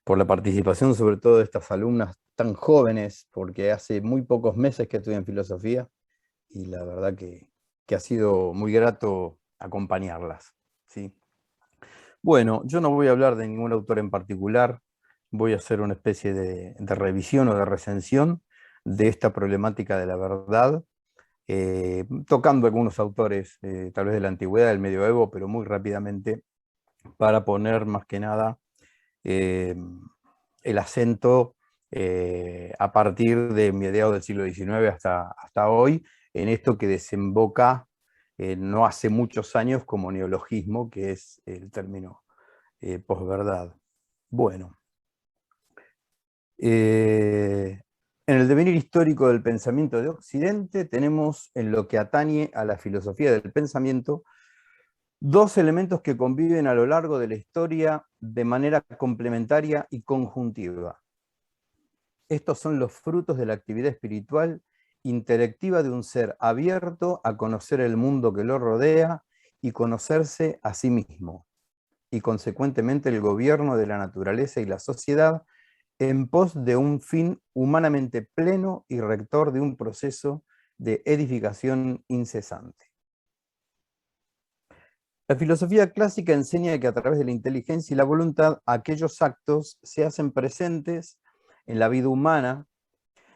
por la participación sobre todo de estas alumnas tan jóvenes, porque hace muy pocos meses que estudian filosofía y la verdad que ha sido muy grato acompañarlas, ¿sí? Bueno, yo no voy a hablar de ningún autor en particular, voy a hacer una especie de revisión o de recensión de esta problemática de la verdad, tocando algunos autores, tal vez de la antigüedad, del medioevo, pero muy rápidamente, para poner más que nada eh, el acento a partir de mediados del siglo XIX hasta hoy, en esto que desemboca no hace muchos años como neologismo, que es el término posverdad. Bueno, en el devenir histórico del pensamiento de Occidente tenemos en lo que atañe a la filosofía del pensamiento dos elementos que conviven a lo largo de la historia de manera complementaria y conjuntiva. Estos son los frutos de la actividad espiritual interactiva de un ser abierto a conocer el mundo que lo rodea y conocerse a sí mismo, y consecuentemente el gobierno de la naturaleza y la sociedad en pos de un fin humanamente pleno y rector de un proceso de edificación incesante. La filosofía clásica enseña que a través de la inteligencia y la voluntad aquellos actos se hacen presentes en la vida humana,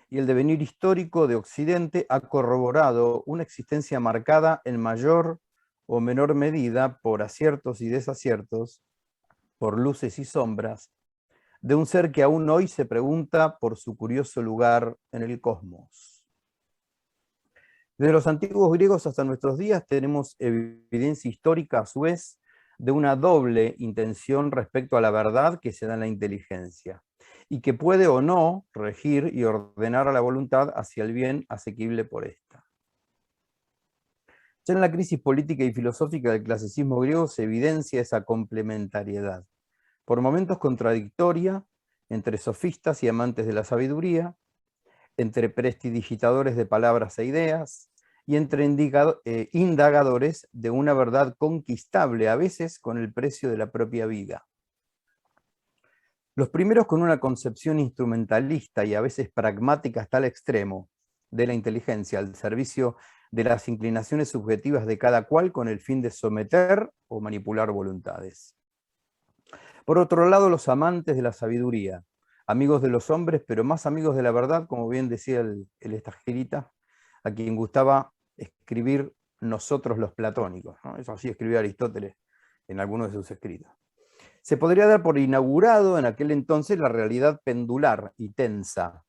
y el devenir histórico de Occidente ha corroborado una existencia marcada en mayor o menor medida por aciertos y desaciertos, por luces y sombras, de un ser que aún hoy se pregunta por su curioso lugar en el cosmos. Desde los antiguos griegos hasta nuestros días tenemos evidencia histórica, a su vez, de una doble intención respecto a la verdad que se da en la inteligencia, y que puede o no regir y ordenar a la voluntad hacia el bien asequible por ésta. Ya en la crisis política y filosófica del clasicismo griego se evidencia esa complementariedad, por momentos contradictoria, entre sofistas y amantes de la sabiduría, entre prestidigitadores de palabras e ideas, y entre indagadores de una verdad conquistable, a veces con el precio de la propia vida. Los primeros con una concepción instrumentalista y a veces pragmática hasta el extremo de la inteligencia al servicio de las inclinaciones subjetivas de cada cual con el fin de someter o manipular voluntades. Por otro lado, los amantes de la sabiduría, amigos de los hombres, pero más amigos de la verdad, como bien decía el Estagerita, a quien gustaba escribir nosotros los platónicos, ¿no? Eso así escribió Aristóteles en algunos de sus escritos. Se podría dar por inaugurado en aquel entonces la realidad pendular y tensa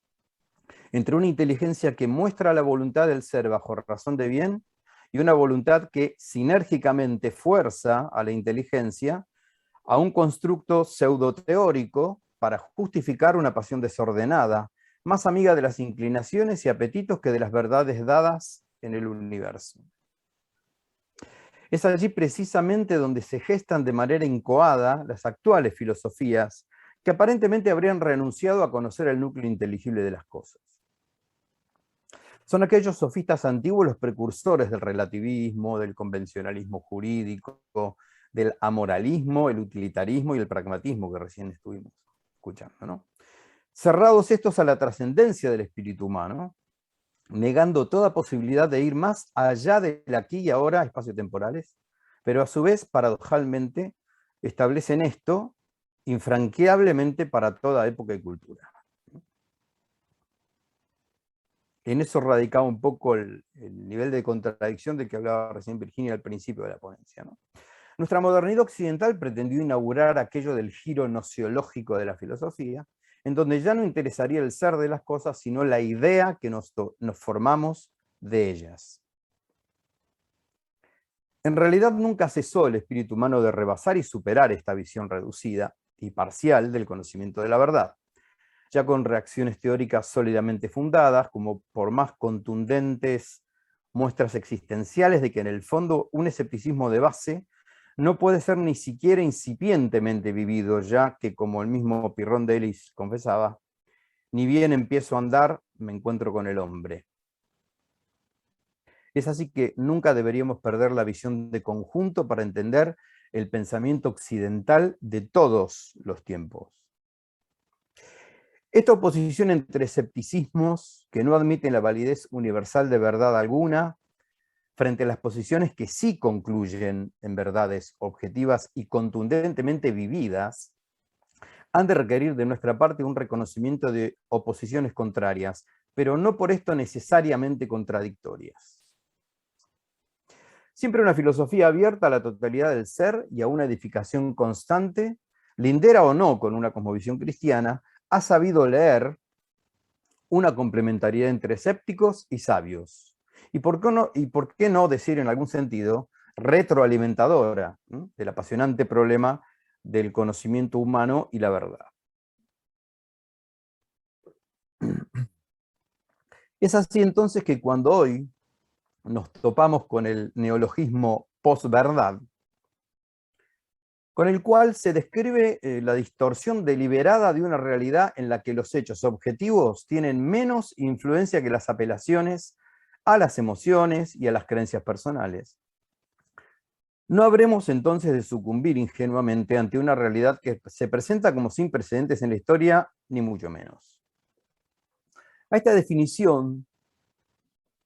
entre una inteligencia que muestra la voluntad del ser bajo razón de bien y una voluntad que sinérgicamente fuerza a la inteligencia a un constructo pseudoteórico para justificar una pasión desordenada, más amiga de las inclinaciones y apetitos que de las verdades dadas en el universo. Es allí precisamente donde se gestan de manera incoada las actuales filosofías que aparentemente habrían renunciado a conocer el núcleo inteligible de las cosas. Son aquellos sofistas antiguos los precursores del relativismo, del convencionalismo jurídico, del amoralismo, el utilitarismo y el pragmatismo que recién estuvimos escuchando, ¿no? Cerrados estos a la trascendencia del espíritu humano, negando toda posibilidad de ir más allá del aquí y ahora, espacios temporales, pero a su vez, paradojalmente, establecen esto infranqueablemente para toda época y cultura. En eso radicaba un poco el nivel de contradicción del que hablaba recién Virginia al principio de la ponencia, ¿no? Nuestra modernidad occidental pretendió inaugurar aquello del giro nociológico de la filosofía, en donde ya no interesaría el ser de las cosas, sino la idea que nos formamos de ellas. En realidad nunca cesó el espíritu humano de rebasar y superar esta visión reducida y parcial del conocimiento de la verdad, ya con reacciones teóricas sólidamente fundadas, como por más contundentes muestras existenciales de que en el fondo un escepticismo de base no puede ser ni siquiera incipientemente vivido, ya que, como el mismo Pirrón de Elis confesaba, ni bien empiezo a andar, me encuentro con el hombre. Es así que nunca deberíamos perder la visión de conjunto para entender el pensamiento occidental de todos los tiempos. Esta oposición entre escepticismos que no admiten la validez universal de verdad alguna, frente a las posiciones que sí concluyen en verdades objetivas y contundentemente vividas, han de requerir de nuestra parte un reconocimiento de oposiciones contrarias, pero no por esto necesariamente contradictorias. Siempre una filosofía abierta a la totalidad del ser y a una edificación constante, lindera o no con una cosmovisión cristiana, ha sabido leer una complementariedad entre escépticos y sabios. ¿Y por qué no decir en algún sentido retroalimentadora del apasionante problema del conocimiento humano y la verdad? Es así entonces que cuando hoy nos topamos con el neologismo posverdad, con el cual se describe la distorsión deliberada de una realidad en la que los hechos objetivos tienen menos influencia que las apelaciones a las emociones y a las creencias personales. No habremos entonces de sucumbir ingenuamente ante una realidad que se presenta como sin precedentes en la historia, ni mucho menos. A esta definición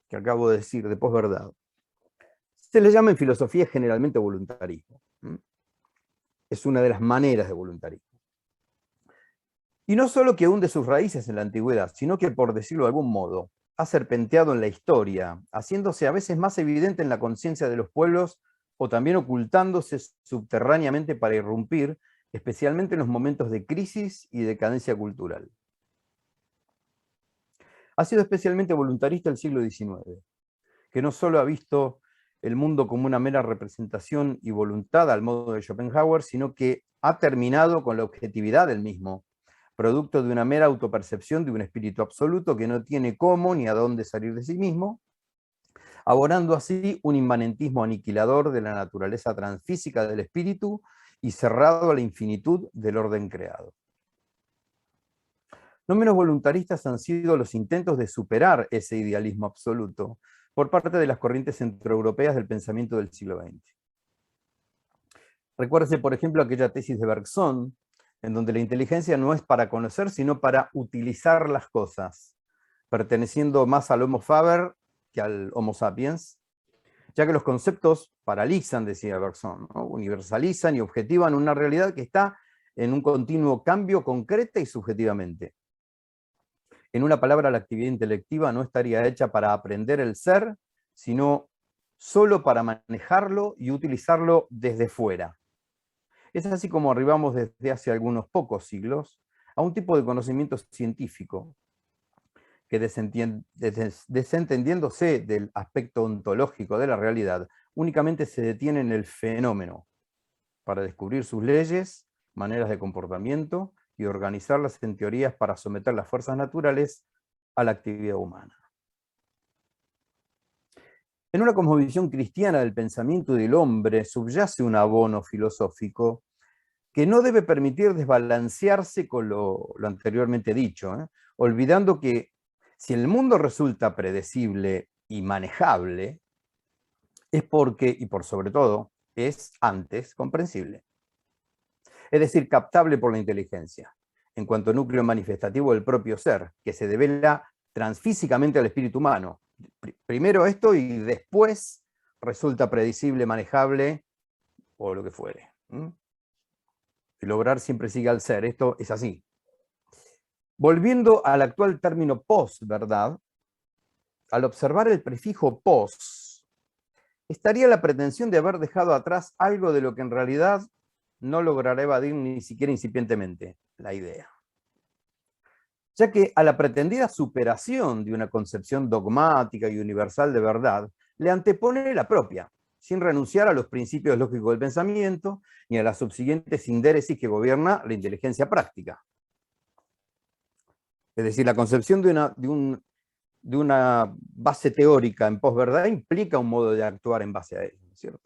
que acabo de decir de posverdad, se le llama en filosofía generalmente voluntarismo. Es una de las maneras de voluntarismo. Y no solo que hunde sus raíces en la antigüedad, sino que, por decirlo de algún modo, ha serpenteado en la historia, haciéndose a veces más evidente en la conciencia de los pueblos o también ocultándose subterráneamente para irrumpir, especialmente en los momentos de crisis y decadencia cultural. Ha sido especialmente voluntarista el siglo XIX, que no solo ha visto el mundo como una mera representación y voluntad al modo de Schopenhauer, sino que ha terminado con la objetividad del mismo, producto de una mera autopercepción de un espíritu absoluto que no tiene cómo ni a dónde salir de sí mismo, abonando así un inmanentismo aniquilador de la naturaleza transfísica del espíritu y cerrado a la infinitud del orden creado. No menos voluntaristas han sido los intentos de superar ese idealismo absoluto por parte de las corrientes centroeuropeas del pensamiento del siglo XX. Recuérdese, por ejemplo, aquella tesis de Bergson, en donde la inteligencia no es para conocer, sino para utilizar las cosas, perteneciendo más al Homo faber que al Homo sapiens, ya que los conceptos paralizan, decía Bergson, ¿no? Universalizan y objetivan una realidad que está en un continuo cambio concreta y subjetivamente. En una palabra, la actividad intelectiva no estaría hecha para aprender el ser, sino solo para manejarlo y utilizarlo desde fuera. Es así como arribamos desde hace algunos pocos siglos a un tipo de conocimiento científico que, desentendiéndose del aspecto ontológico de la realidad, únicamente se detiene en el fenómeno para descubrir sus leyes, maneras de comportamiento y organizarlas en teorías para someter las fuerzas naturales a la actividad humana. En una cosmovisión cristiana del pensamiento del hombre subyace un abono filosófico que no debe permitir desbalancearse con lo anteriormente dicho, olvidando que si el mundo resulta predecible y manejable, es porque, y por sobre todo, es antes comprensible. Es decir, captable por la inteligencia, en cuanto núcleo manifestativo del propio ser, que se devela transfísicamente al espíritu humano. Primero esto y después resulta predecible, manejable, o lo que fuere. El lograr siempre sigue al ser, esto es así. Volviendo al actual término post-verdad, al observar el prefijo post, estaría la pretensión de haber dejado atrás algo de lo que en realidad no logrará evadir ni siquiera incipientemente la idea. Ya que a la pretendida superación de una concepción dogmática y universal de verdad, le antepone la propia, sin renunciar a los principios lógicos del pensamiento, ni a la subsiguiente sindéresis que gobierna la inteligencia práctica. Es decir, la concepción de una base teórica en posverdad implica un modo de actuar en base a ello, ¿cierto?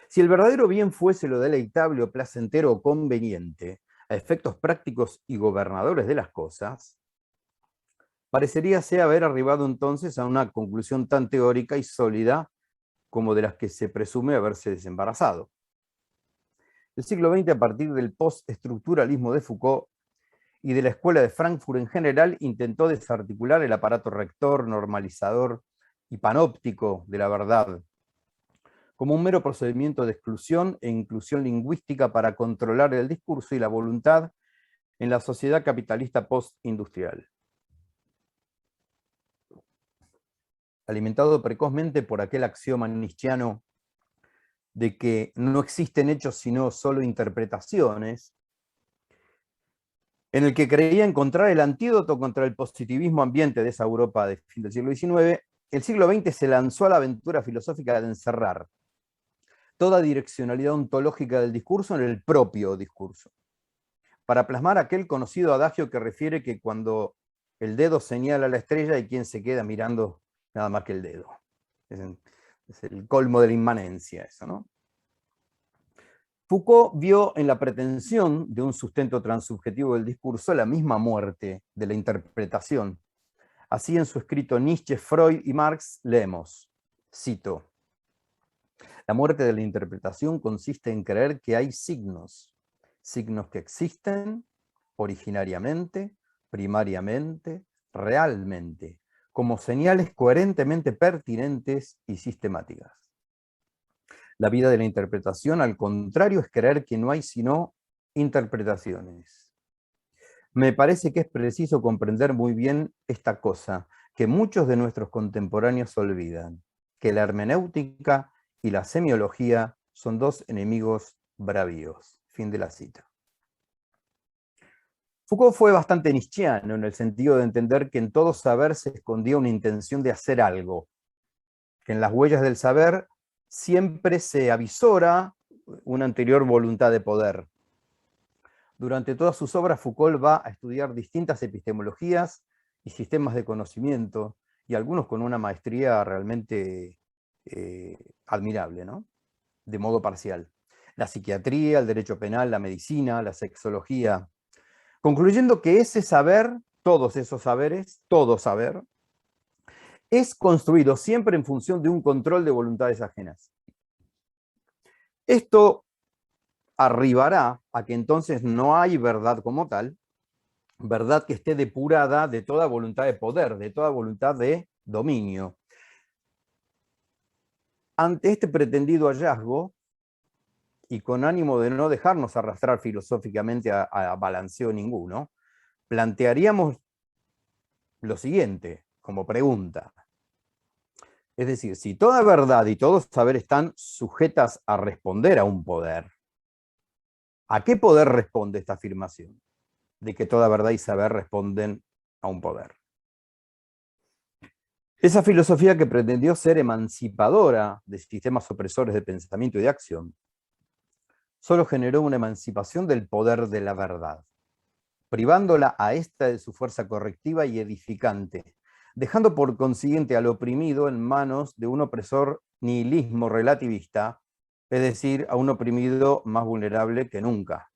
Si el verdadero bien fuese lo deleitable o placentero o conveniente, a efectos prácticos y gobernadores de las cosas, pareceríase haber arribado entonces a una conclusión tan teórica y sólida como de las que se presume haberse desembarazado. El siglo XX, a partir del postestructuralismo de Foucault, y de la Escuela de Frankfurt en general, intentó desarticular el aparato rector, normalizador y panóptico de la verdad, como un mero procedimiento de exclusión e inclusión lingüística para controlar el discurso y la voluntad en la sociedad capitalista postindustrial. Alimentado precozmente por aquel axioma nietzscheano de que no existen hechos sino solo interpretaciones, en el que creía encontrar el antídoto contra el positivismo ambiente de esa Europa de fin del siglo XIX, el siglo XX se lanzó a la aventura filosófica de encerrar toda direccionalidad ontológica del discurso en el propio discurso, para plasmar aquel conocido adagio que refiere que cuando el dedo señala a la estrella hay quien se queda mirando nada más que el dedo. Es el colmo de la inmanencia eso, ¿no? Foucault vio en la pretensión de un sustento transubjetivo del discurso la misma muerte de la interpretación. Así en su escrito Nietzsche, Freud y Marx leemos, cito, la muerte de la interpretación consiste en creer que hay signos, signos que existen originariamente, primariamente, realmente, como señales coherentemente pertinentes y sistemáticas. La vida de la interpretación, al contrario, es creer que no hay sino interpretaciones. Me parece que es preciso comprender muy bien esta cosa, que muchos de nuestros contemporáneos olvidan, que la hermenéutica y la semiología son dos enemigos bravíos. Fin de la cita. Foucault fue bastante nietzscheano en el sentido de entender que en todo saber se escondía una intención de hacer algo, que en las huellas del saber siempre se avisora una anterior voluntad de poder. Durante todas sus obras, Foucault va a estudiar distintas epistemologías y sistemas de conocimiento, y algunos con una maestría realmente admirable, ¿no? De modo parcial. La psiquiatría, el derecho penal, la medicina, la sexología, concluyendo que ese saber, todos esos saberes, todo saber, es construido siempre en función de un control de voluntades ajenas. Esto arribará a que entonces no hay verdad como tal, verdad que esté depurada de toda voluntad de poder, de toda voluntad de dominio. Ante este pretendido hallazgo, y con ánimo de no dejarnos arrastrar filosóficamente a balanceo ninguno, plantearíamos lo siguiente como pregunta. Es decir, si toda verdad y todo saber están sujetas a responder a un poder, ¿a qué poder responde esta afirmación? De que toda verdad y saber responden a un poder. Esa filosofía que pretendió ser emancipadora de sistemas opresores de pensamiento y de acción, solo generó una emancipación del poder de la verdad, privándola a esta de su fuerza correctiva y edificante, dejando por consiguiente al oprimido en manos de un opresor nihilismo relativista, es decir, a un oprimido más vulnerable que nunca.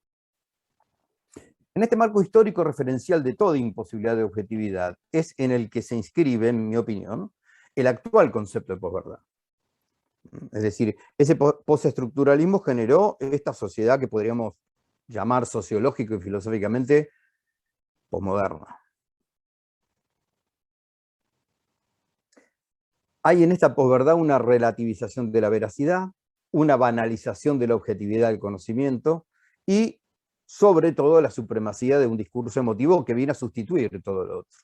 En este marco histórico referencial de toda imposibilidad de objetividad, es en el que se inscribe, en mi opinión, el actual concepto de posverdad. Es decir, ese postestructuralismo generó esta sociedad que podríamos llamar sociológico y filosóficamente posmoderna. Hay en esta posverdad una relativización de la veracidad, una banalización de la objetividad del conocimiento y, sobre todo, la supremacía de un discurso emotivo que viene a sustituir todo lo otro.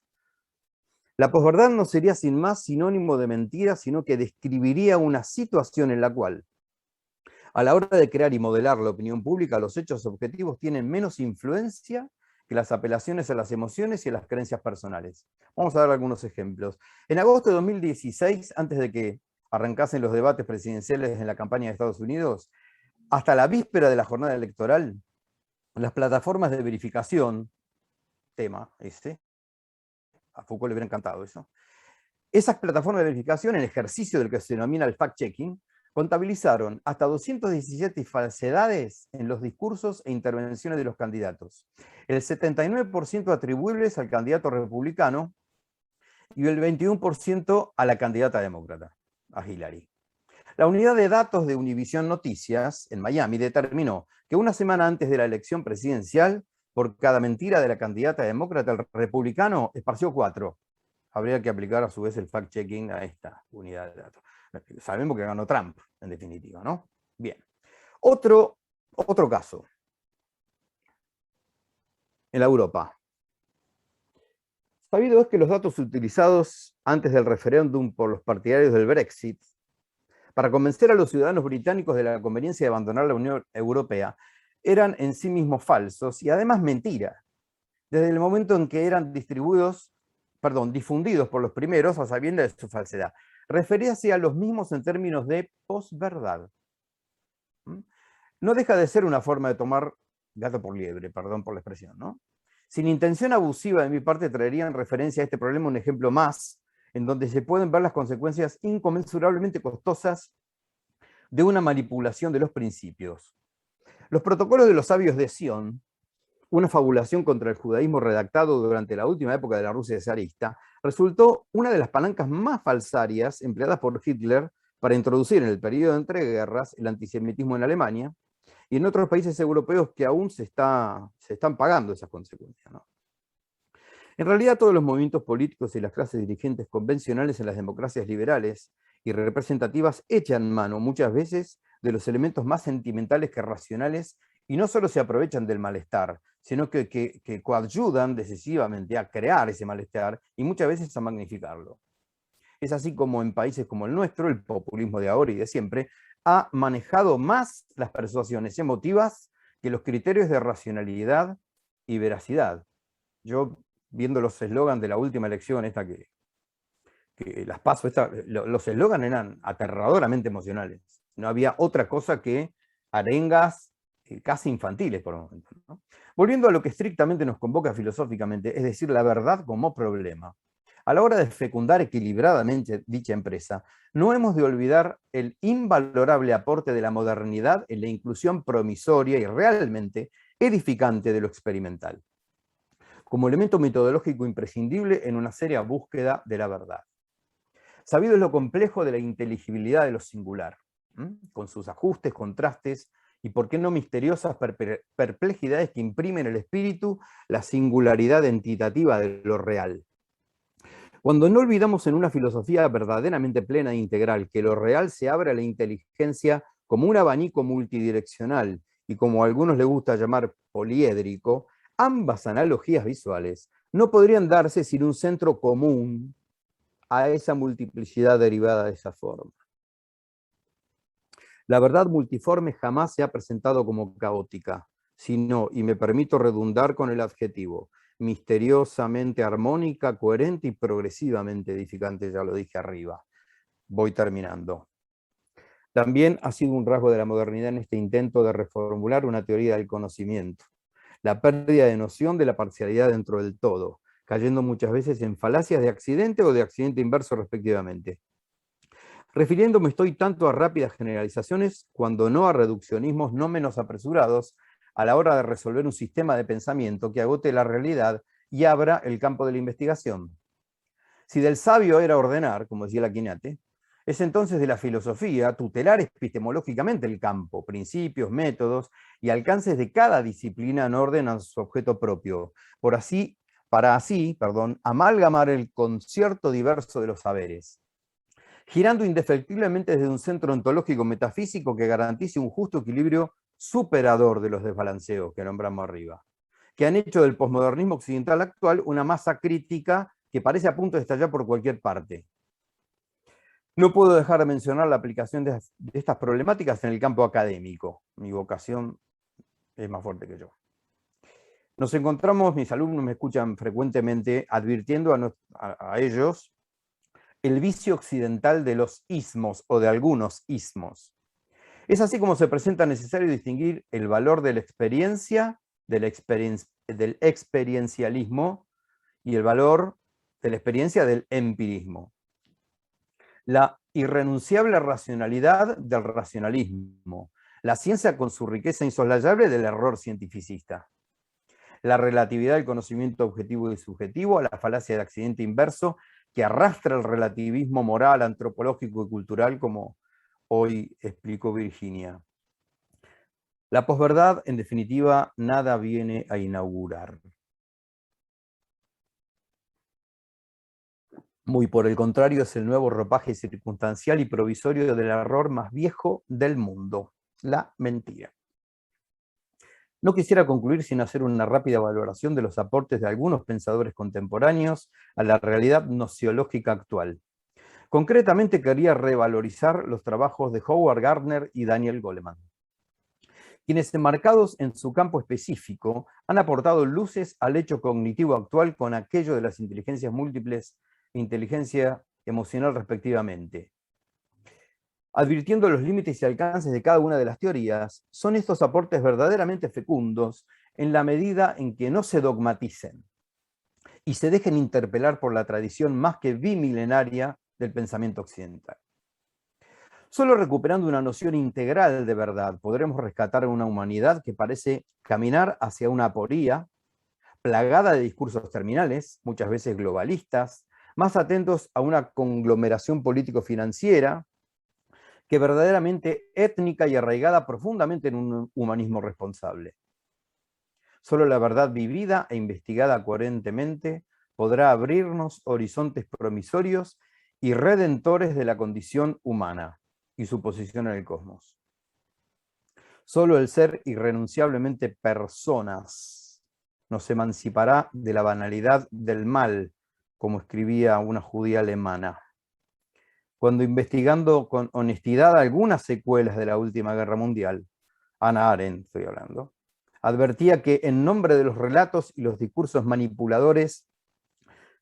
La posverdad no sería sin más sinónimo de mentira, sino que describiría una situación en la cual, a la hora de crear y modelar la opinión pública, los hechos objetivos tienen menos influencia que las apelaciones a las emociones y a las creencias personales. Vamos a dar algunos ejemplos. En agosto de 2016, antes de que arrancasen los debates presidenciales en la campaña de Estados Unidos, hasta la víspera de la jornada electoral, las plataformas de verificación, tema este, a Foucault le hubiera encantado eso, esas plataformas de verificación, en ejercicio del que se denomina el fact-checking, contabilizaron hasta 217 falsedades en los discursos e intervenciones de los candidatos. El 79% atribuibles al candidato republicano y el 21% a la candidata demócrata, a Hillary. La unidad de datos de Univision Noticias en Miami determinó que una semana antes de la elección presidencial, por cada mentira de la candidata demócrata, el republicano esparció 4. Habría que aplicar a su vez el fact-checking a esta unidad de datos. Sabemos que ganó Trump, en definitiva, ¿no? Bien. Otro caso. En la Europa. Sabido es que los datos utilizados antes del referéndum por los partidarios del Brexit para convencer a los ciudadanos británicos de la conveniencia de abandonar la Unión Europea eran en sí mismos falsos y además mentiras, desde el momento en que eran difundidos por los primeros a sabiendas de su falsedad. Referíase a los mismos en términos de posverdad. No deja de ser una forma de tomar gato por liebre, perdón por la expresión, ¿no? Sin intención abusiva de mi parte, traería en referencia a este problema un ejemplo más, en donde se pueden ver las consecuencias inconmensurablemente costosas de una manipulación de los principios. Los protocolos de los sabios de Sion, una fabulación contra el judaísmo redactado durante la última época de la Rusia zarista, resultó una de las palancas más falsarias empleadas por Hitler para introducir en el periodo de entreguerras el antisemitismo en Alemania y en otros países europeos que aún se están pagando esas consecuencias, ¿no? En realidad, todos los movimientos políticos y las clases dirigentes convencionales en las democracias liberales y representativas echan mano muchas veces de los elementos más sentimentales que racionales y no solo se aprovechan del malestar, sino que coadyudan decisivamente a crear ese malestar y muchas veces a magnificarlo. Es así como en países como el nuestro, el populismo de ahora y de siempre, ha manejado más las persuasiones emotivas que los criterios de racionalidad y veracidad. Yo, viendo los eslogans de la última elección, esta que las PASO, los eslogans eran aterradoramente emocionales. No había otra cosa que arengas casi infantiles por momentos, ¿no? Volviendo a lo que estrictamente nos convoca filosóficamente, es decir, la verdad como problema. A la hora de fecundar equilibradamente dicha empresa, no hemos de olvidar el invalorable aporte de la modernidad en la inclusión promisoria y realmente edificante de lo experimental, como elemento metodológico imprescindible en una seria búsqueda de la verdad. Sabido es lo complejo de la inteligibilidad de lo singular, con sus ajustes, contrastes y por qué no misteriosas perplejidades que imprimen el espíritu la singularidad entitativa de lo real. Cuando no olvidamos en una filosofía verdaderamente plena e integral que lo real se abre a la inteligencia como un abanico multidireccional y como a algunos les gusta llamar poliédrico, ambas analogías visuales no podrían darse sin un centro común a esa multiplicidad derivada de esa forma. La verdad multiforme jamás se ha presentado como caótica, sino, y me permito redundar con el adjetivo, misteriosamente armónica, coherente y progresivamente edificante, ya lo dije arriba. Voy terminando. También ha sido un rasgo de la modernidad en este intento de reformular una teoría del conocimiento, la pérdida de noción de la parcialidad dentro del todo, cayendo muchas veces en falacias de accidente o de accidente inverso respectivamente. Refiriéndome estoy tanto a rápidas generalizaciones, cuando no a reduccionismos no menos apresurados, a la hora de resolver un sistema de pensamiento que agote la realidad y abra el campo de la investigación. Si del sabio era ordenar, como decía la Quinate, es entonces de la filosofía tutelar epistemológicamente el campo, principios, métodos y alcances de cada disciplina en orden a su objeto propio, para así, amalgamar el concierto diverso de los saberes, girando indefectiblemente desde un centro ontológico metafísico que garantice un justo equilibrio superador de los desbalanceos que nombramos arriba, que han hecho del posmodernismo occidental actual una masa crítica que parece a punto de estallar por cualquier parte. No puedo dejar de mencionar la aplicación de estas problemáticas en el campo académico. Mi vocación es más fuerte que yo. Nos encontramos, mis alumnos me escuchan frecuentemente advirtiendo a ellos el vicio occidental de los ismos o de algunos ismos. Es así como se presenta necesario distinguir el valor de la experiencia, del experiencialismo y el valor de la experiencia del empirismo. La irrenunciable racionalidad del racionalismo, la ciencia con su riqueza insoslayable del error cientificista, la relatividad del conocimiento objetivo y subjetivo a la falacia del accidente inverso que arrastra el relativismo moral, antropológico y cultural, como hoy explicó Virginia. La posverdad, en definitiva, nada viene a inaugurar. Muy por el contrario, es el nuevo ropaje circunstancial y provisorio del error más viejo del mundo, la mentira. No quisiera concluir sin hacer una rápida valoración de los aportes de algunos pensadores contemporáneos a la realidad gnoseológica actual. Concretamente quería revalorizar los trabajos de Howard Gardner y Daniel Goleman, quienes enmarcados en su campo específico han aportado luces al hecho cognitivo actual con aquello de las inteligencias múltiples e inteligencia emocional respectivamente. Advirtiendo los límites y alcances de cada una de las teorías, son estos aportes verdaderamente fecundos en la medida en que no se dogmaticen y se dejen interpelar por la tradición más que bimilenaria del pensamiento occidental. Solo recuperando una noción integral de verdad podremos rescatar una humanidad que parece caminar hacia una aporía, plagada de discursos terminales, muchas veces globalistas, más atentos a una conglomeración político-financiera, que verdaderamente étnica y arraigada profundamente en un humanismo responsable. Solo la verdad vivida e investigada coherentemente podrá abrirnos horizontes promisorios y redentores de la condición humana y su posición en el cosmos. Solo el ser irrenunciablemente personas nos emancipará de la banalidad del mal, como escribía una judía alemana. Cuando investigando con honestidad algunas secuelas de la última guerra mundial, Hannah Arendt estoy hablando, advertía que en nombre de los relatos y los discursos manipuladores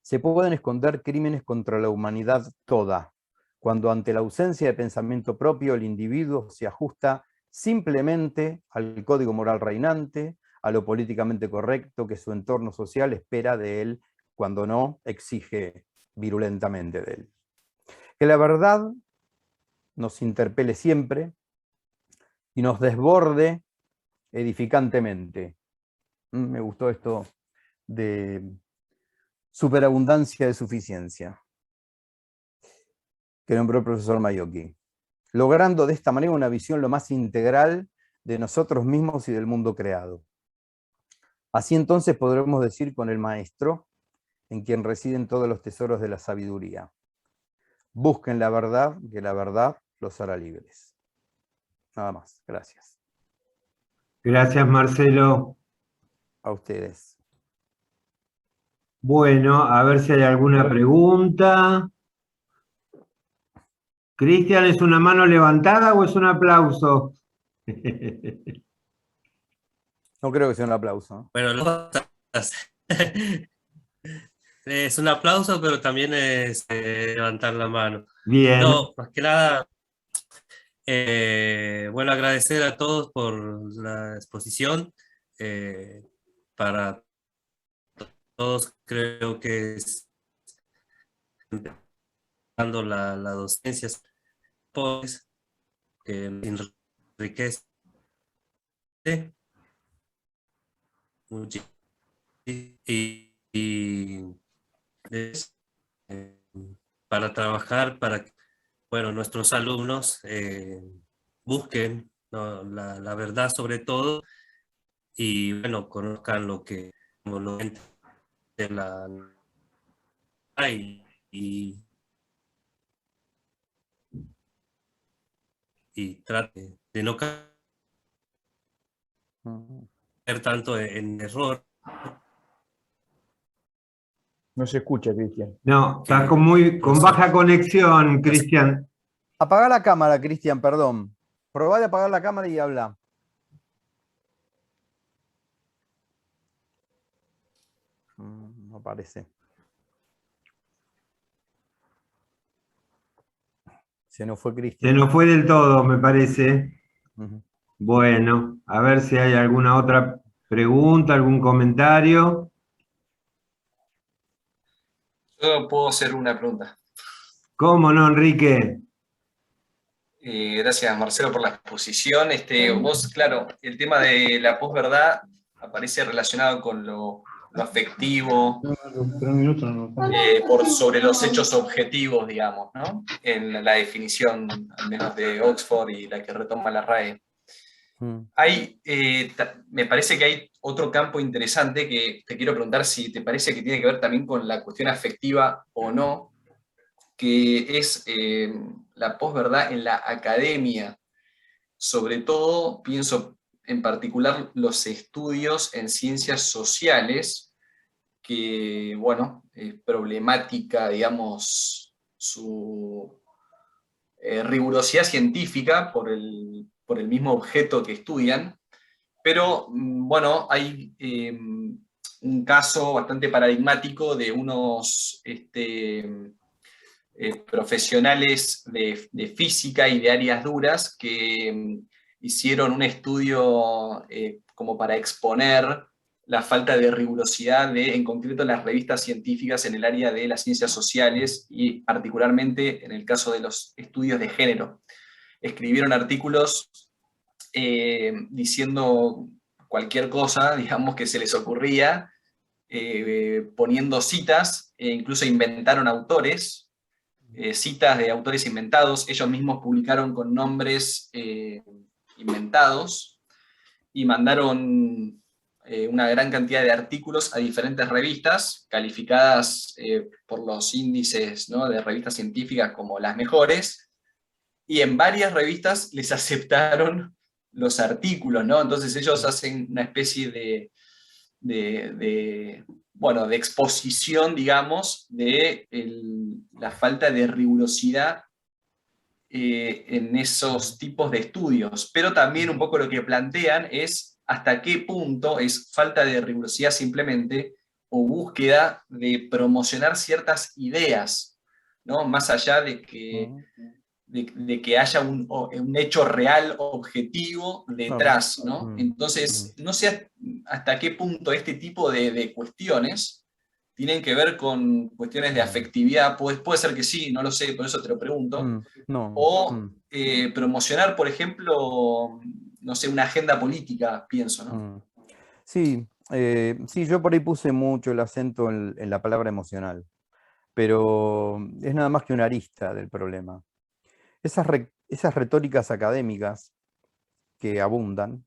se pueden esconder crímenes contra la humanidad toda, cuando ante la ausencia de pensamiento propio el individuo se ajusta simplemente al código moral reinante, a lo políticamente correcto que su entorno social espera de él, cuando no, exige virulentamente de él. Que la verdad nos interpele siempre y nos desborde edificantemente. Me gustó esto de superabundancia de suficiencia, que nombró el profesor Mayocki, logrando de esta manera una visión lo más integral de nosotros mismos y del mundo creado. Así entonces podremos decir con el maestro, en quien residen todos los tesoros de la sabiduría: busquen la verdad, que la verdad los hará libres. Nada más, gracias. Gracias, Marcelo. A ustedes. Bueno, a ver si hay alguna pregunta. Cristian, ¿es una mano levantada o es un aplauso? No creo que sea un aplauso. Bueno, es un aplauso, pero también es levantar la mano. Bien. No, más que nada, bueno, agradecer a todos por la exposición. Para todos creo que es dando la docencia, pues, que enriquece mucho y es, para trabajar, para que, bueno, nuestros alumnos busquen, ¿no?, la verdad sobre todo, y bueno, conozcan lo que como lo de la y trate de no caer tanto en error. No se escucha, Cristian. No, está con baja conexión, Cristian. Apaga la cámara, Cristian, perdón. Probá de apagar la cámara y habla. No parece. Se nos fue Cristian. Se nos fue del todo, me parece. Bueno, a ver si hay alguna otra pregunta, algún comentario. Yo puedo hacer una pregunta. ¿Cómo no, Enrique? Gracias, Marcelo, por la exposición. Vos, claro, el tema de la posverdad aparece relacionado con lo afectivo, sobre los hechos objetivos, digamos, ¿no? En la definición, al menos de Oxford y la que retoma la RAE. Me parece que hay otro campo interesante que te quiero preguntar si te parece que tiene que ver también con la cuestión afectiva o no, que es la posverdad en la academia. Sobre todo, pienso en particular los estudios en ciencias sociales, que, bueno, es problemática, digamos, su rigurosidad científica por el mismo objeto que estudian, pero, bueno, hay un caso bastante paradigmático de unos profesionales de física y de áreas duras que hicieron un estudio como para exponer la falta de rigurosidad de, en concreto, las revistas científicas en el área de las ciencias sociales y particularmente en el caso de los estudios de género. Escribieron artículos diciendo cualquier cosa, digamos, que se les ocurría, poniendo citas, e incluso inventaron autores, citas de autores inventados, ellos mismos publicaron con nombres inventados, y mandaron una gran cantidad de artículos a diferentes revistas, calificadas por los índices, ¿no?, de revistas científicas como las mejores, y en varias revistas les aceptaron los artículos, ¿no? Entonces ellos hacen una especie bueno, de exposición, digamos, de la falta de rigurosidad en esos tipos de estudios. Pero también un poco lo que plantean es hasta qué punto es falta de rigurosidad simplemente o búsqueda de promocionar ciertas ideas, ¿no? Más allá de que haya un hecho real, objetivo detrás, ¿no? Entonces, no sé hasta qué punto este tipo de cuestiones tienen que ver con cuestiones de afectividad, puede ser que sí, no lo sé, por eso te lo pregunto, o promocionar, por ejemplo, no sé, una agenda política, pienso, ¿no? Sí, sí, yo por ahí puse mucho el acento en la palabra emocional, pero es nada más que una arista del problema. Esas retóricas académicas que abundan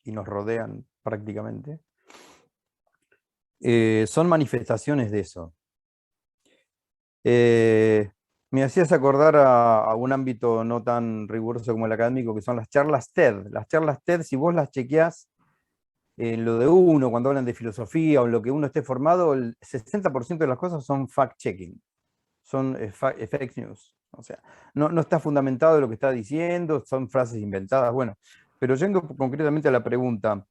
y nos rodean prácticamente, son manifestaciones de eso. Me hacías acordar a un ámbito no tan riguroso como el académico, que son las charlas TED. Las charlas TED, si vos las chequeás en lo de uno, cuando hablan de filosofía o en lo que uno esté formado, el 60% de las cosas son fact-checking, son fake news. O sea, no está fundamentado lo que está diciendo, son frases inventadas, bueno. Pero yendo concretamente a la pregunta,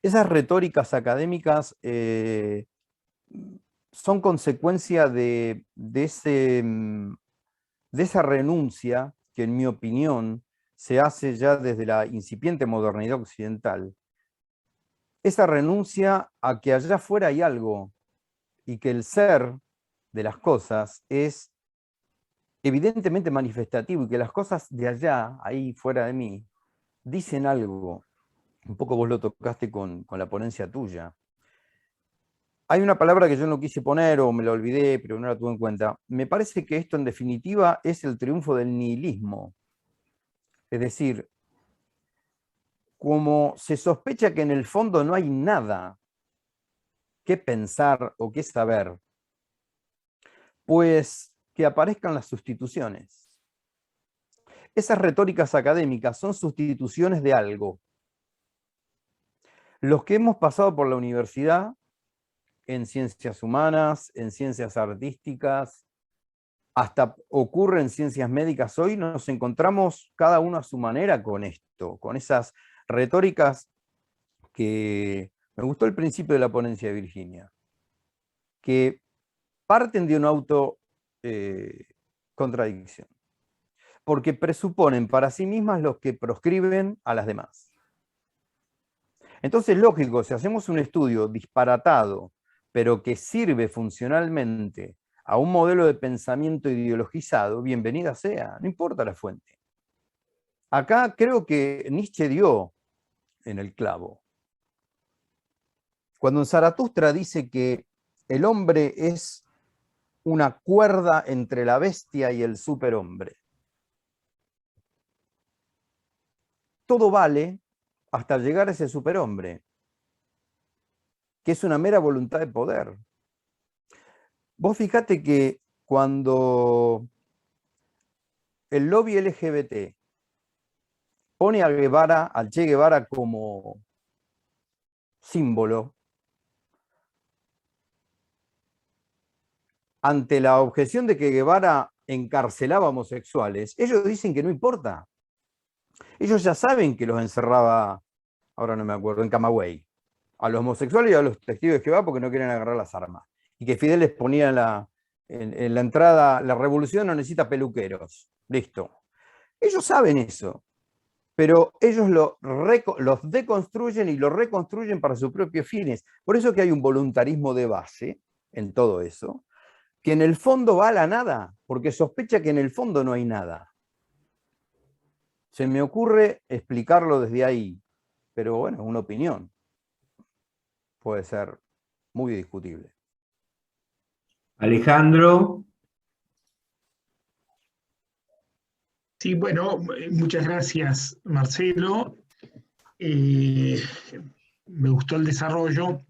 esas retóricas académicas son consecuencia de esa renuncia que, en mi opinión, se hace ya desde la incipiente modernidad occidental. Esa renuncia a que allá afuera hay algo y que el ser de las cosas es evidentemente manifestativo y que las cosas de allá, ahí fuera de mí, dicen algo. Un poco vos lo tocaste con la ponencia tuya. Hay una palabra que yo no quise poner o me la olvidé, pero no la tuve en cuenta. Me parece que esto en definitiva es el triunfo del nihilismo. Es decir, como se sospecha que en el fondo no hay nada que pensar o que saber, pues que aparezcan las sustituciones. Esas retóricas académicas son sustituciones de algo. Los que hemos pasado por la universidad, en ciencias humanas, en ciencias artísticas, hasta ocurre en ciencias médicas hoy, nos encontramos cada uno a su manera con esto, con esas retóricas que me gustó el principio de la ponencia de Virginia, que parten de una contradicción, porque presuponen para sí mismas lo que proscriben a las demás. Entonces, lógico, si hacemos un estudio disparatado, pero que sirve funcionalmente a un modelo de pensamiento ideologizado, bienvenida sea, no importa la fuente. Acá creo que Nietzsche dio en el clavo. Cuando en Zaratustra dice que el hombre es una cuerda entre la bestia y el superhombre. Todo vale hasta llegar a ese superhombre, que es una mera voluntad de poder. Vos fijate que cuando el lobby LGBT pone a Guevara, al Che Guevara como símbolo, ante la objeción de que Guevara encarcelaba homosexuales, ellos dicen que no importa. Ellos ya saben que los encerraba, ahora no me acuerdo, en Camagüey, a los homosexuales y a los testigos de Jehová porque no quieren agarrar las armas. Y que Fidel les ponía en la entrada, la revolución no necesita peluqueros. Listo. Ellos saben eso, pero ellos los deconstruyen y lo reconstruyen para sus propios fines. Por eso que hay un voluntarismo de base en todo eso, que en el fondo va a la nada, porque sospecha que en el fondo no hay nada. Se me ocurre explicarlo desde ahí, pero bueno, es una opinión. Puede ser muy discutible. Alejandro. Sí, bueno, muchas gracias, Marcelo. Me gustó el desarrollo.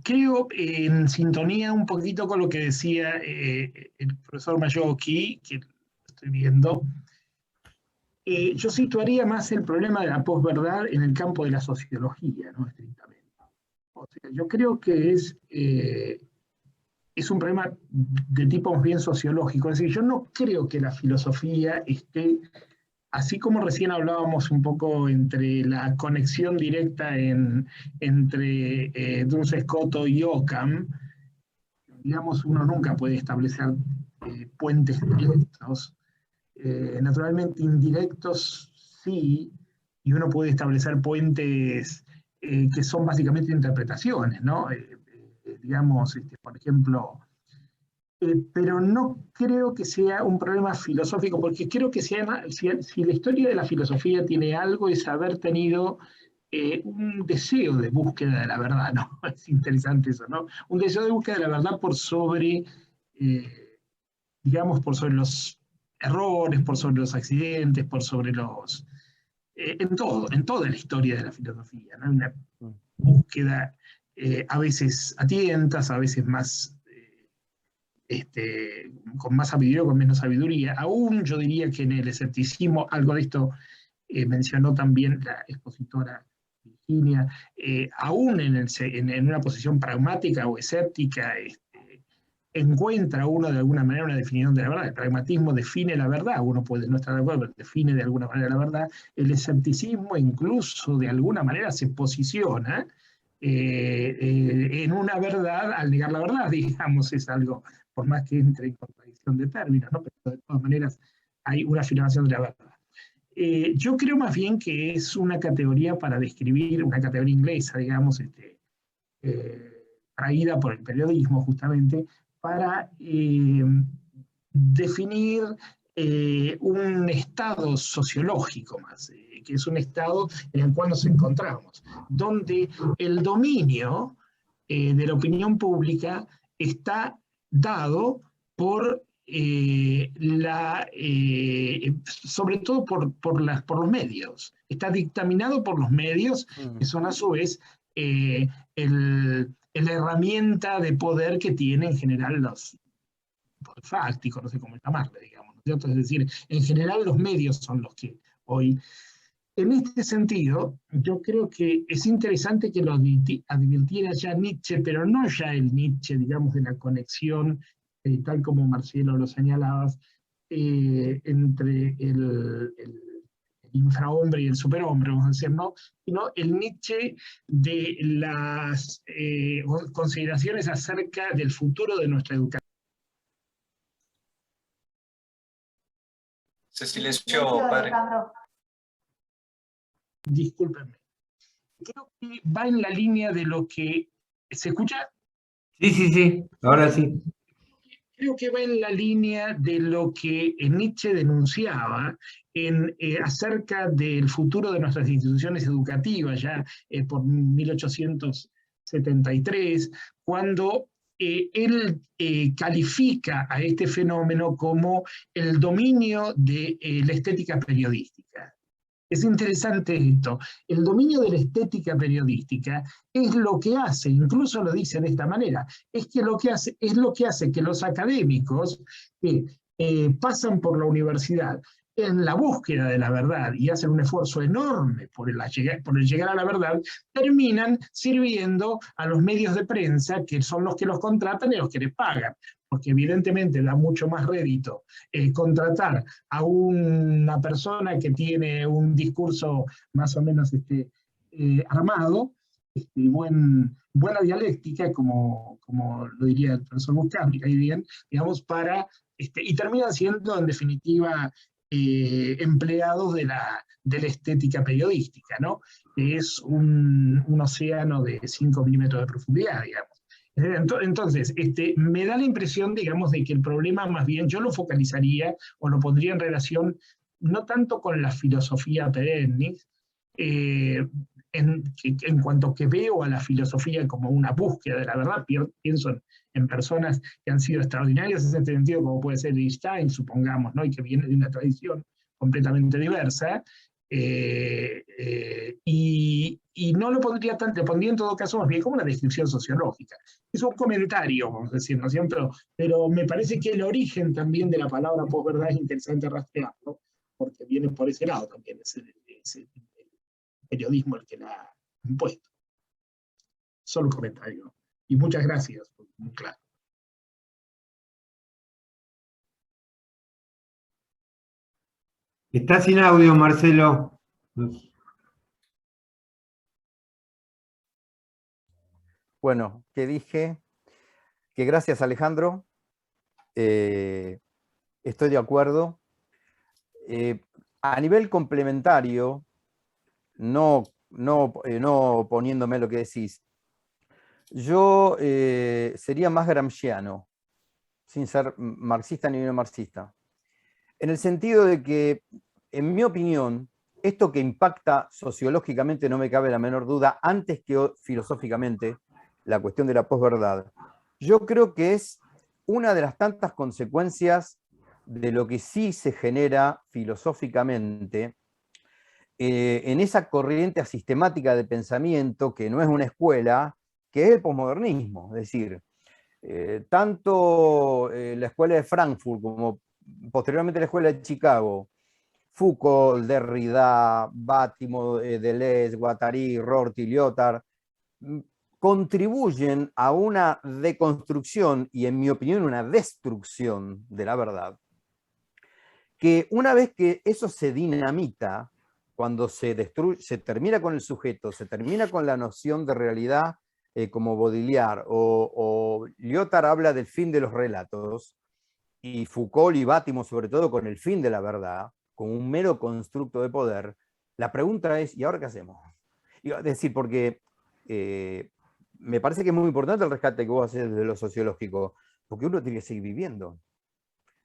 Creo en sintonía un poquito con lo que decía el profesor Mayocchi, que lo estoy viendo. Yo situaría más el problema de la posverdad en el campo de la sociología, ¿no? Estrictamente. O sea, yo creo que es un problema de tipo más bien sociológico. Es decir, yo no creo que la filosofía esté, así como recién hablábamos un poco entre la conexión directa entre Duns Scoto y Occam, digamos, uno nunca puede establecer puentes directos. Naturalmente indirectos sí, y uno puede establecer puentes que son básicamente interpretaciones, ¿no? Digamos, por ejemplo, pero no creo que sea un problema filosófico, porque creo que si la historia de la filosofía tiene algo es haber tenido un deseo de búsqueda de la verdad, ¿no? Es interesante eso, ¿no? Un deseo de búsqueda de la verdad por sobre, digamos, por sobre los errores, por sobre los accidentes, por sobre los... en toda la historia de la filosofía, ¿no? Una búsqueda a veces a tientas, a veces más con más sabiduría o con menos sabiduría. Aún yo diría que en el escepticismo, algo de esto mencionó también la expositora Virginia, aún en una posición pragmática o escéptica, encuentra uno de alguna manera una definición de la verdad. El pragmatismo define la verdad, uno puede no estar de acuerdo, pero define de alguna manera la verdad. El escepticismo incluso de alguna manera se posiciona en una verdad al negar la verdad, digamos, es algo, por más que entre en contradicción de términos, ¿no? Pero de todas maneras hay una afirmación de la verdad. Yo creo más bien que es una categoría para describir, una categoría inglesa, digamos, traída por el periodismo justamente, para definir un estado sociológico más, que es un estado en el cual nos encontramos, donde el dominio de la opinión pública está dado por sobre todo por los medios, está dictaminado por los medios, que son a su vez la herramienta de poder que tienen en general los fácticos, no sé cómo llamarle, digamos, ¿no es cierto? Es decir, en general los medios son los que hoy... En este sentido, yo creo que es interesante que lo advirtiera ya Nietzsche, pero no ya el Nietzsche, digamos, de la conexión, tal como Marcelo lo señalabas, entre el infrahombre y el superhombre, vamos a decir, ¿no? Sino el Nietzsche de las consideraciones acerca del futuro de nuestra educación. Se silenció, padre. Discúlpenme. Creo que va en la línea de lo que... ¿Se escucha? Sí, ahora sí. Creo que va en la línea de lo que Nietzsche denunciaba acerca del futuro de nuestras instituciones educativas, ya por 1873, cuando él califica a este fenómeno como el dominio de la estética periodística. es interesante esto. El dominio de la estética periodística es lo que hace, incluso lo dice de esta manera, es lo que hace que los académicos que pasan por la universidad en la búsqueda de la verdad y hacen un esfuerzo enorme por el llegar a la verdad, terminan sirviendo a los medios de prensa, que son los que los contratan y los que les pagan. Porque evidentemente da mucho más rédito contratar a una persona que tiene un discurso más o menos armado, buena dialéctica, como lo diría el profesor Buscaglia, bien, digamos, y terminan siendo en definitiva empleados de la estética periodística, ¿no? Que es un océano de 5 milímetros de profundidad, digamos. Entonces, me da la impresión, digamos, de que el problema más bien yo lo focalizaría o lo pondría en relación no tanto con la filosofía perennis, en cuanto que veo a la filosofía como una búsqueda de la verdad, pienso en personas que han sido extraordinarias en ese sentido, como puede ser Einstein, supongamos, ¿no? Y que viene de una tradición completamente diversa, y no lo pondría tanto, lo pondría en todo caso más bien como una descripción sociológica. Es un comentario, vamos a decir, ¿no es cierto? Pero me parece que el origen también de la palabra posverdad es interesante rastrearlo, porque viene por ese lado también, es el periodismo el que la ha impuesto. Solo un comentario. Y muchas gracias, muy claro. Está sin audio, Marcelo. Bueno, que dije que gracias, Alejandro. Estoy de acuerdo. A nivel complementario, no poniéndome lo que decís, yo sería más gramsciano, sin ser marxista ni neomarxista, en el sentido de que, en mi opinión, esto que impacta sociológicamente, no me cabe la menor duda, antes que filosóficamente, la cuestión de la posverdad, yo creo que es una de las tantas consecuencias de lo que sí se genera filosóficamente en esa corriente asistemática de pensamiento que no es una escuela, que es el posmodernismo. Es decir, tanto la escuela de Frankfurt como posteriormente la escuela de Chicago, Foucault, Derrida, Bátimo, Deleuze, Guattari, Rorty, Lyotard, contribuyen a una deconstrucción y, en mi opinión, una destrucción de la verdad, que una vez que eso se dinamita, cuando se termina con el sujeto, se termina con la noción de realidad como Baudrillard, o Lyotard habla del fin de los relatos, y Foucault y Bátimo sobre todo con el fin de la verdad, con un mero constructo de poder, la pregunta es, ¿y ahora qué hacemos? Es decir, porque me parece que es muy importante el rescate que vos haces desde lo sociológico, porque uno tiene que seguir viviendo.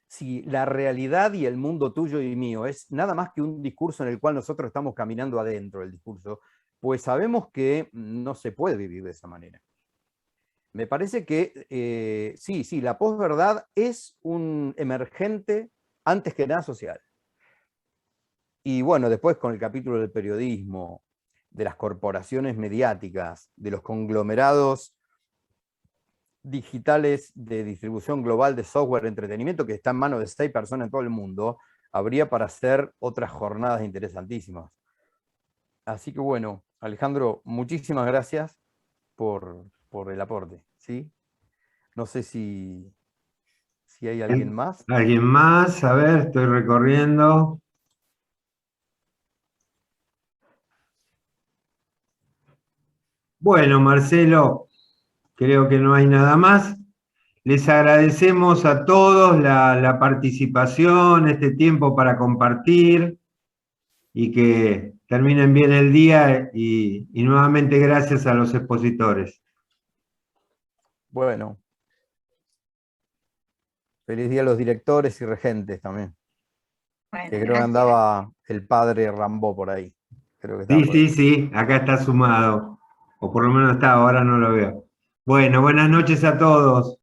Si la realidad y el mundo tuyo y mío es nada más que un discurso en el cual nosotros estamos caminando adentro del discurso, pues sabemos que no se puede vivir de esa manera. Me parece que sí, la posverdad es un emergente antes que nada social. Y bueno, después con el capítulo del periodismo, de las corporaciones mediáticas, de los conglomerados digitales de distribución global de software de entretenimiento que está en manos de 6 personas en todo el mundo, habría para hacer otras jornadas interesantísimas. Así que bueno, Alejandro, muchísimas gracias por el aporte, ¿sí? No sé si hay alguien más. ¿Alguien más? A ver, estoy recorriendo. Bueno, Marcelo, creo que no hay nada más. Les agradecemos a todos la participación, este tiempo para compartir y que terminen bien el día y nuevamente gracias a los expositores. Bueno, feliz día a los directores y regentes también. Bueno, Que creo que andaba el padre Rambó por ahí. Creo que estaba por ahí. Sí, acá está sumado, o por lo menos está, ahora no lo veo. Bueno, buenas noches a todos.